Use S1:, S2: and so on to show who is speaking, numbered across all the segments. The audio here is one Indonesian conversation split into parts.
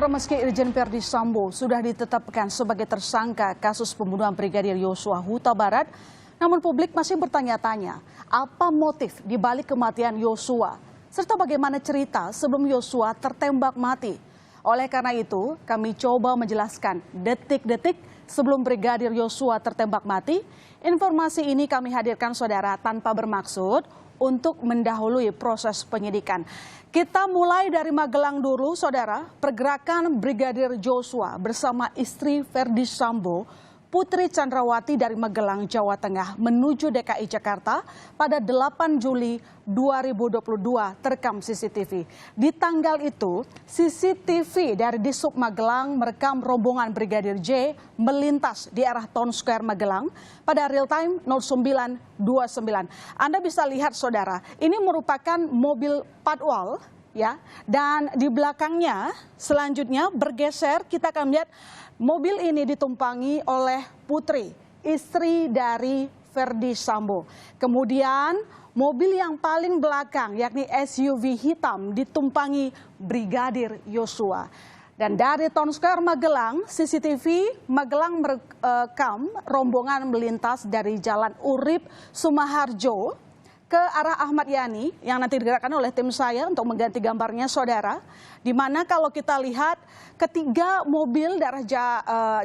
S1: Saudara, meski Irjen Verdi Sambo sudah ditetapkan sebagai tersangka kasus pembunuhan Brigadir Yosua Huta Barat, namun publik masih bertanya-tanya apa motif di balik kematian Yosua, serta bagaimana cerita sebelum Yosua tertembak mati. Oleh karena itu, kami coba menjelaskan detik-detik sebelum Brigadir Yosua tertembak mati. Informasi ini kami hadirkan saudara tanpa bermaksud untuk mendahului proses penyidikan. Kita mulai dari Magelang dulu, saudara. Pergerakan Brigadir Yosua bersama istri Verdi Sambo, Putri Chandrawati dari Magelang, Jawa Tengah menuju DKI Jakarta pada 8 Juli 2022 terekam CCTV. Di tanggal itu, CCTV dari Dishub Magelang merekam rombongan Brigadir J melintas di arah Town Square Magelang pada real time 09.29. Anda bisa lihat saudara, ini merupakan mobil patwal ya, dan di belakangnya selanjutnya bergeser kita akan lihat mobil ini ditumpangi oleh Putri, istri dari Verdi Sambo. Kemudian mobil yang paling belakang yakni SUV hitam ditumpangi Brigadir Yosua. Dan dari Town Square Magelang, CCTV Magelang merekam rombongan melintas dari Jalan Urip Sumaharjo ke arah Ahmad Yani yang nanti digerakkan oleh tim saya untuk mengganti gambarnya saudara. Di mana kalau kita lihat ketiga mobil dari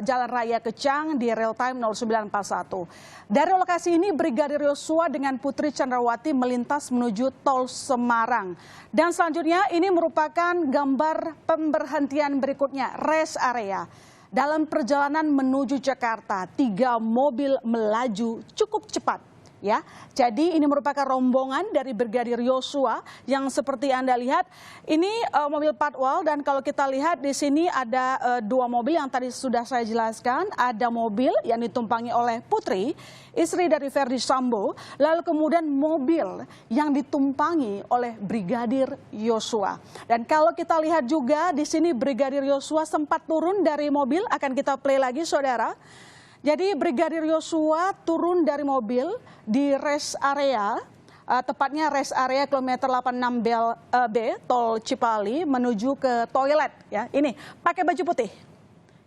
S1: Jalan Raya Kecang di real time 0941. Dari lokasi ini Brigadir Yosua dengan Putri Chandrawati melintas menuju Tol Semarang. Dan selanjutnya ini merupakan gambar pemberhentian berikutnya, rest area. Dalam perjalanan menuju Jakarta, 3 mobil melaju cukup cepat. Ya, jadi ini merupakan rombongan dari Brigadir Yosua yang seperti Anda lihat ini mobil patwal, dan kalau kita lihat di sini ada 2 mobil yang tadi sudah saya jelaskan. Ada mobil yang ditumpangi oleh Putri, istri dari Verdi Sambo, lalu kemudian mobil yang ditumpangi oleh Brigadir Yosua. Dan kalau kita lihat juga di sini Brigadir Yosua sempat turun dari mobil, akan kita play lagi saudara. Jadi Brigadir Yosua turun dari mobil di rest area, tepatnya rest area kilometer 86B Tol Cipali menuju ke toilet. Ya, ini pakai baju putih.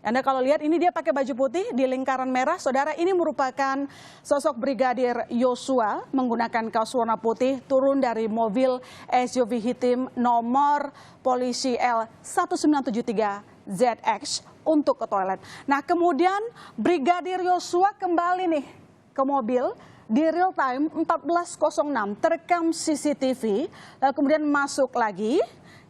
S1: Anda kalau lihat ini dia pakai baju putih di lingkaran merah, saudara. Ini merupakan sosok Brigadir Yosua menggunakan kaos warna putih turun dari mobil SUV hitam nomor polisi L1973ZX untuk ke toilet. Nah, kemudian Brigadir Yosua kembali nih ke mobil di real time 14.06 terekam CCTV, lalu kemudian masuk lagi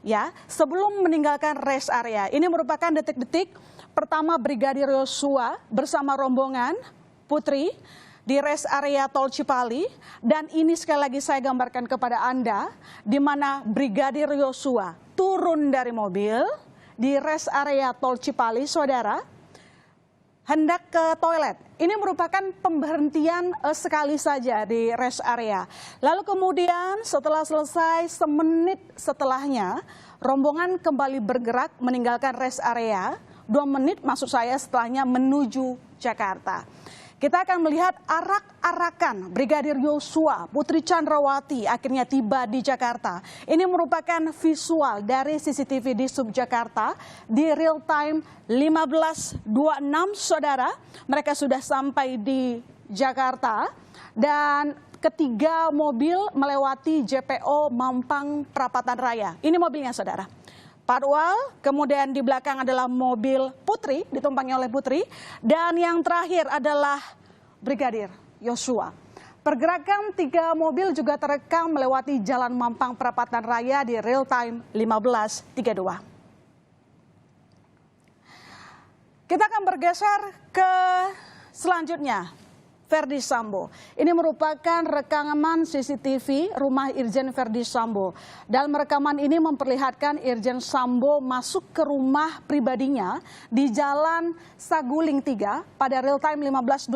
S1: ya sebelum meninggalkan rest area. Ini merupakan detik-detik pertama Brigadir Yosua bersama rombongan Putri di rest area Tol Cipali, dan ini sekali lagi saya gambarkan kepada Anda di mana Brigadir Yosua turun dari mobil di rest area Tol Cipali, saudara, hendak ke toilet. Ini merupakan pemberhentian sekali saja di rest area. Lalu kemudian setelah selesai, semenit setelahnya, rombongan kembali bergerak meninggalkan rest area. 2 menit maksud saya setelahnya menuju Jakarta. Kita akan melihat arak-arakan Brigadir Yosua, Putri Chandrawati akhirnya tiba di Jakarta. Ini merupakan visual dari CCTV di Jakarta di real time 15.26 saudara. Mereka sudah sampai di Jakarta dan ketiga mobil melewati JPO Mampang Perapatan Raya. Ini mobilnya saudara. Patwal, kemudian di belakang adalah mobil Putri, ditumpangi oleh Putri, dan yang terakhir adalah Brigadir Yosua. Pergerakan 3 mobil juga terekam melewati Jalan Mampang Perapatan Raya di real time 15.32. Kita akan bergeser ke selanjutnya. Verdi Sambo. Ini merupakan rekaman CCTV rumah Irjen Verdi Sambo. Dalam rekaman ini memperlihatkan Irjen Sambo masuk ke rumah pribadinya di Jalan Saguling 3 pada real time 15.29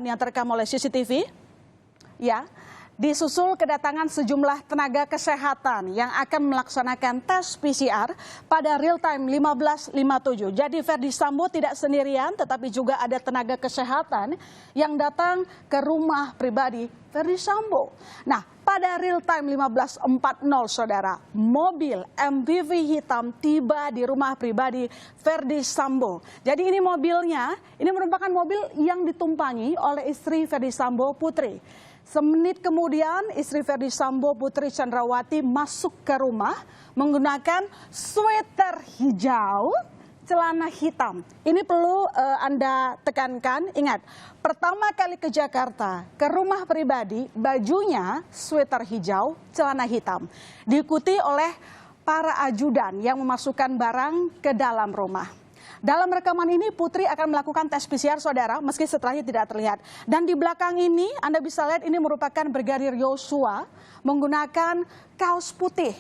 S1: yang terekam oleh CCTV. Ya. disusul kedatangan sejumlah tenaga kesehatan yang akan melaksanakan tes PCR pada real time 15.57. Jadi Ferdi Sambo tidak sendirian, tetapi juga ada tenaga kesehatan yang datang ke rumah pribadi Ferdi Sambo. Nah, pada real time 15.40 saudara, mobil MPV hitam tiba di rumah pribadi Ferdi Sambo. Jadi ini mobilnya, ini merupakan mobil yang ditumpangi oleh istri Ferdi Sambo, Putri. Semenit kemudian istri Ferdi Sambo, Putri Chandrawati, masuk ke rumah menggunakan sweater hijau, celana hitam. Ini perlu Anda tekankan, ingat, pertama kali ke Jakarta, ke rumah pribadi, bajunya sweater hijau, celana hitam. Diikuti oleh para ajudan yang memasukkan barang ke dalam rumah. Dalam rekaman ini Putri akan melakukan tes PCR saudara, meski setelahnya tidak terlihat. Dan di belakang ini Anda bisa lihat ini merupakan Brigadir Yosua menggunakan kaos putih.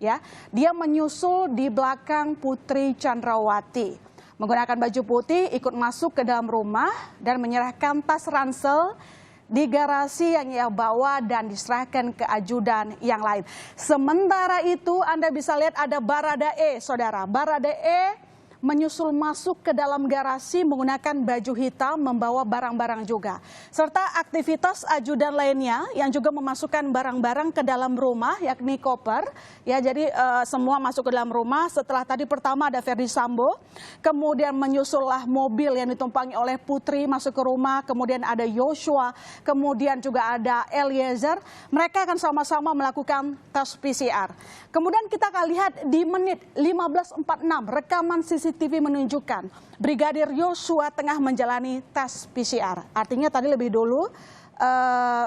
S1: Ya, dia menyusul di belakang Putri Chandrawati. Menggunakan baju putih ikut masuk ke dalam rumah dan menyerahkan tas ransel di garasi yang ia bawa dan diserahkan ke ajudan yang lain. Sementara itu Anda bisa lihat ada Baradae saudara. Baradae menyusul masuk ke dalam garasi menggunakan baju hitam, membawa barang-barang juga. Serta aktivitas ajudan lainnya yang juga memasukkan barang-barang ke dalam rumah, yakni koper. Ya, jadi semua masuk ke dalam rumah. Setelah tadi pertama ada Ferdi Sambo, kemudian menyusullah mobil yang ditumpangi oleh Putri masuk ke rumah, kemudian ada Yosua, kemudian juga ada Eliezer. Mereka akan sama-sama melakukan tes PCR. Kemudian kita akan lihat di menit 15.46 rekaman CCTV menunjukkan Brigadir Yosua tengah menjalani tes PCR. Artinya tadi lebih dulu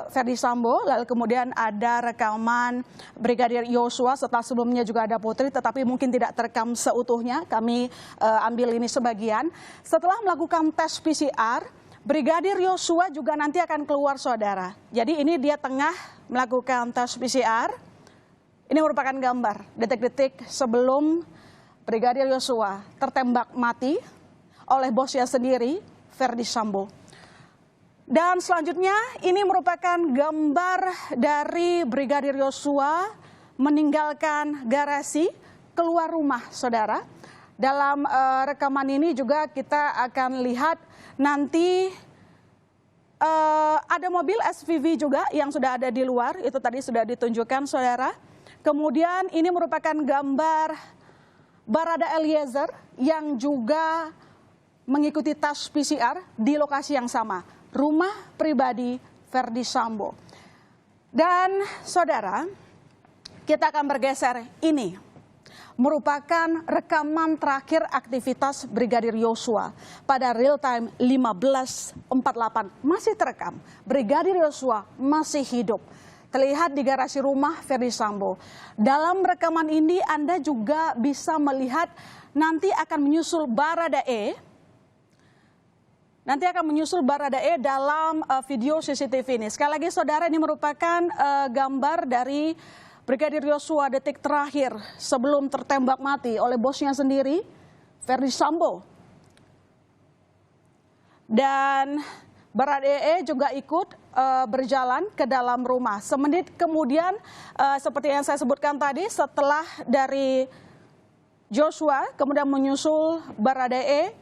S1: Ferdi Sambo, lalu kemudian ada rekaman Brigadir Yosua, setelah sebelumnya juga ada Putri, tetapi mungkin tidak terekam seutuhnya. Kami ambil ini sebagian. Setelah melakukan tes PCR, Brigadir Yosua juga nanti akan keluar saudara. Jadi ini dia tengah melakukan tes PCR. Ini merupakan gambar detik-detik sebelum Brigadir Yosua tertembak mati oleh bosnya sendiri, Ferdi Sambo. Dan selanjutnya ini merupakan gambar dari Brigadir Yosua meninggalkan garasi, keluar rumah saudara. Dalam rekaman ini juga kita akan lihat nanti ada mobil SUV juga yang sudah ada di luar, itu tadi sudah ditunjukkan saudara. Kemudian ini merupakan gambar Barada Eliezer yang juga mengikuti tes PCR di lokasi yang sama, rumah pribadi Ferdi Sambo. Dan saudara, kita akan bergeser, ini merupakan rekaman terakhir aktivitas Brigadir Yosua pada real time 15.48. Masih terekam, Brigadir Yosua masih hidup. Terlihat di garasi rumah Ferdi Sambo. Dalam rekaman ini Anda juga bisa melihat nanti akan menyusul Baradae. Nanti akan menyusul Baradae dalam video CCTV ini. Sekali lagi saudara, ini merupakan gambar dari Brigadir Yosua detik terakhir sebelum tertembak mati oleh bosnya sendiri, Ferdi Sambo. Dan Baradae juga ikut berjalan ke dalam rumah. Semenit kemudian, seperti yang saya sebutkan tadi, setelah dari Joshua, kemudian menyusul Baradae.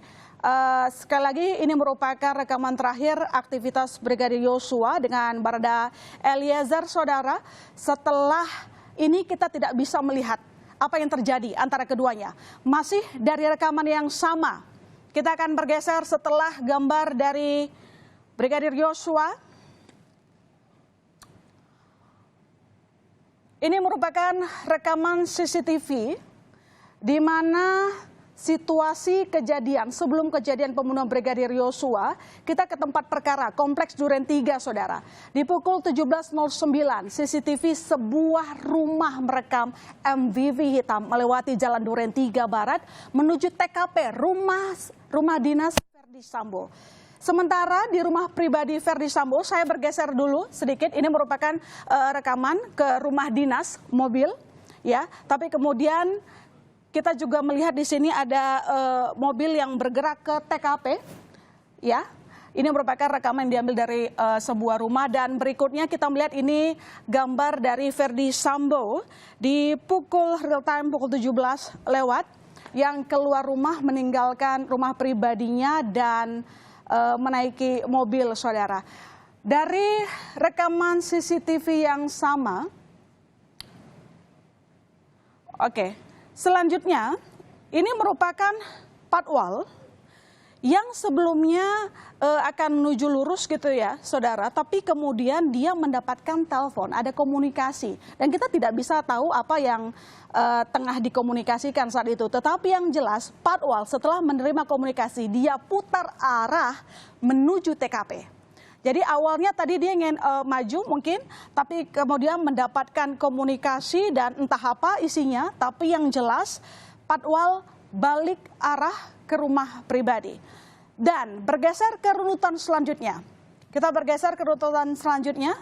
S1: Sekali lagi ini merupakan rekaman terakhir aktivitas Brigadir Yosua dengan Barada Eliezer saudara. Setelah ini kita tidak bisa melihat apa yang terjadi antara keduanya. Masih dari rekaman yang sama. Kita akan bergeser setelah gambar dari Brigadir Yosua. Ini merupakan rekaman CCTV di mana situasi kejadian sebelum kejadian pembunuhan Brigadir Yosua, kita ke tempat perkara Kompleks Duren 3 saudara. Di pukul 17.09 CCTV sebuah rumah merekam MPV hitam melewati Jalan Duren 3 Barat menuju TKP rumah dinas Ferdi Sambo. Sementara di rumah pribadi Ferdi Sambo, saya bergeser dulu sedikit. Ini merupakan rekaman ke rumah dinas mobil, ya. Tapi kemudian kita juga melihat di sini ada mobil yang bergerak ke TKP, ya. Ini merupakan rekaman yang diambil dari sebuah rumah, dan berikutnya kita melihat ini gambar dari Verdi Sambo di real time pukul 17 lewat yang keluar rumah meninggalkan rumah pribadinya dan menaiki mobil, saudara. Dari rekaman CCTV yang sama, oke, selanjutnya ini merupakan patwal yang sebelumnya akan menuju lurus gitu ya, saudara, tapi kemudian dia mendapatkan telepon, ada komunikasi, dan kita tidak bisa tahu apa yang tengah dikomunikasikan saat itu. Tetapi yang jelas, patwal setelah menerima komunikasi, dia putar arah menuju TKP. Jadi awalnya tadi dia ingin maju mungkin, tapi kemudian mendapatkan komunikasi dan entah apa isinya, tapi yang jelas patwal balik arah ke rumah pribadi. Dan bergeser ke runutan selanjutnya. Kita bergeser ke runutan selanjutnya.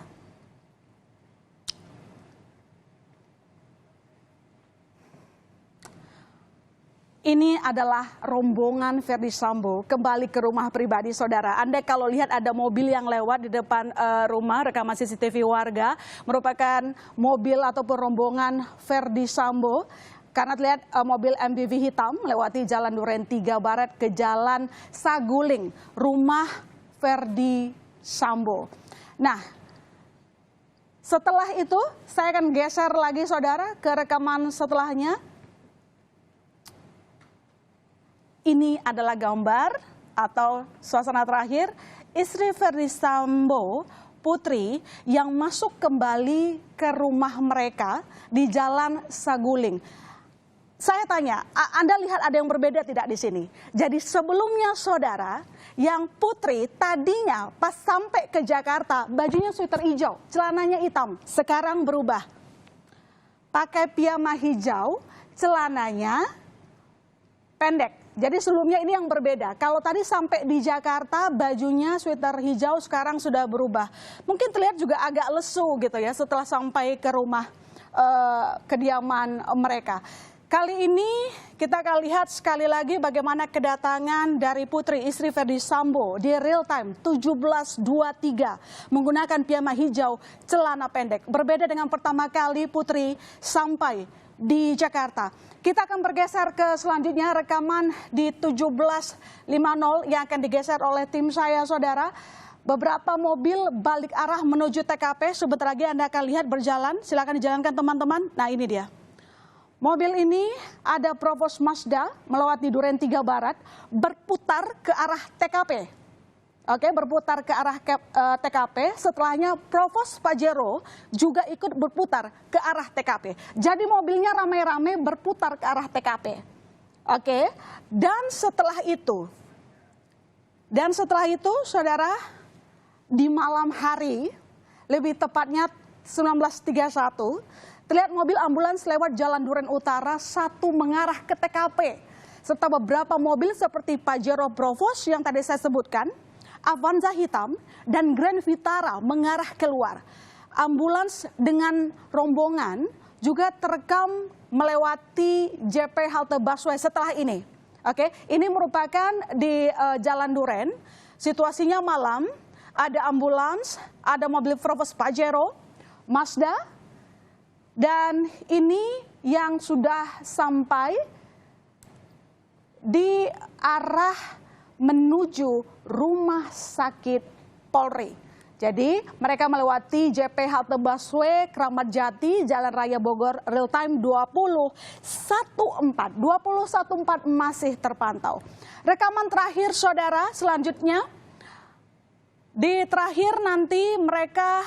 S1: Ini adalah rombongan Verdi Sambo kembali ke rumah pribadi, saudara. Anda kalau lihat ada mobil yang lewat di depan rumah, rekaman CCTV warga, merupakan mobil ataupun rombongan Verdi Sambo. Karena terlihat mobil MPV hitam melewati Jalan Duren 3 Barat ke Jalan Saguling, rumah Verdi Sambo. Nah, setelah itu saya akan geser lagi, saudara, ke rekaman setelahnya. Ini adalah gambar atau suasana terakhir istri Verdi Sambo, Putri, yang masuk kembali ke rumah mereka di Jalan Saguling. Saya tanya, Anda lihat ada yang berbeda tidak di sini? Jadi sebelumnya, saudara, yang Putri tadinya pas sampai ke Jakarta bajunya sweater hijau, celananya hitam, sekarang berubah. Pakai piyama hijau, celananya pendek. Jadi sebelumnya ini yang berbeda. Kalau tadi sampai di Jakarta bajunya sweater hijau, sekarang sudah berubah. Mungkin terlihat juga agak lesu gitu ya setelah sampai ke rumah kediaman mereka. Kali ini kita akan lihat sekali lagi bagaimana kedatangan dari Putri istri Verdi Sambo di real time 17.23 menggunakan piyama hijau, celana pendek. Berbeda dengan pertama kali Putri sampai di Jakarta. Kita akan bergeser ke selanjutnya rekaman di 17.50 yang akan digeser oleh tim saya, saudara. Beberapa mobil balik arah menuju TKP. Sebentar lagi Anda akan lihat berjalan. Silakan dijalankan teman-teman. Nah, ini dia. Mobil ini ada Provos Mazda melewati Duren 3 Barat berputar ke arah TKP. Oke, berputar ke arah TKP, setelahnya Provos Pajero juga ikut berputar ke arah TKP. Jadi mobilnya ramai-ramai berputar ke arah TKP. Oke, dan setelah itu, saudara, di malam hari, lebih tepatnya 19.31, terlihat mobil ambulans lewat Jalan Duren Utara 1 mengarah ke TKP. Serta beberapa mobil seperti Pajero Provos yang tadi saya sebutkan, Avanza hitam, dan Grand Vitara mengarah keluar. Ambulans dengan rombongan juga terekam melewati JP halte busway setelah ini. Oke, ini merupakan di Jalan Duren. Situasinya malam, ada ambulans, ada mobil Provos Pajero, Mazda, dan ini yang sudah sampai di arah menuju rumah sakit Polri. Jadi mereka melewati JP halte busway Kramat Jati, Jalan Raya Bogor, real time 20.14 masih terpantau. Rekaman terakhir, saudara, selanjutnya di terakhir nanti mereka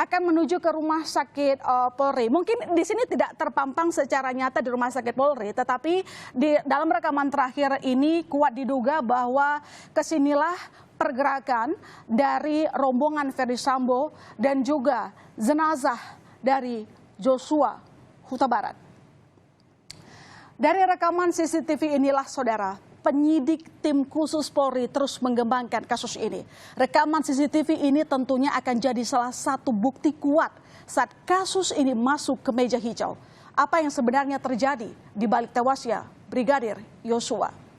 S1: akan menuju ke rumah sakit Polri. Mungkin di sini tidak terpampang secara nyata di rumah sakit Polri, tetapi di dalam rekaman terakhir ini kuat diduga bahwa kesinilah pergerakan dari rombongan Verdi Sambo dan juga jenazah dari Joshua Huta Barat. Dari rekaman CCTV inilah, saudara, penyidik tim khusus Polri terus mengembangkan kasus ini. Rekaman CCTV ini tentunya akan jadi salah satu bukti kuat saat kasus ini masuk ke meja hijau. Apa yang sebenarnya terjadi di balik tewasnya Brigadir Yosua?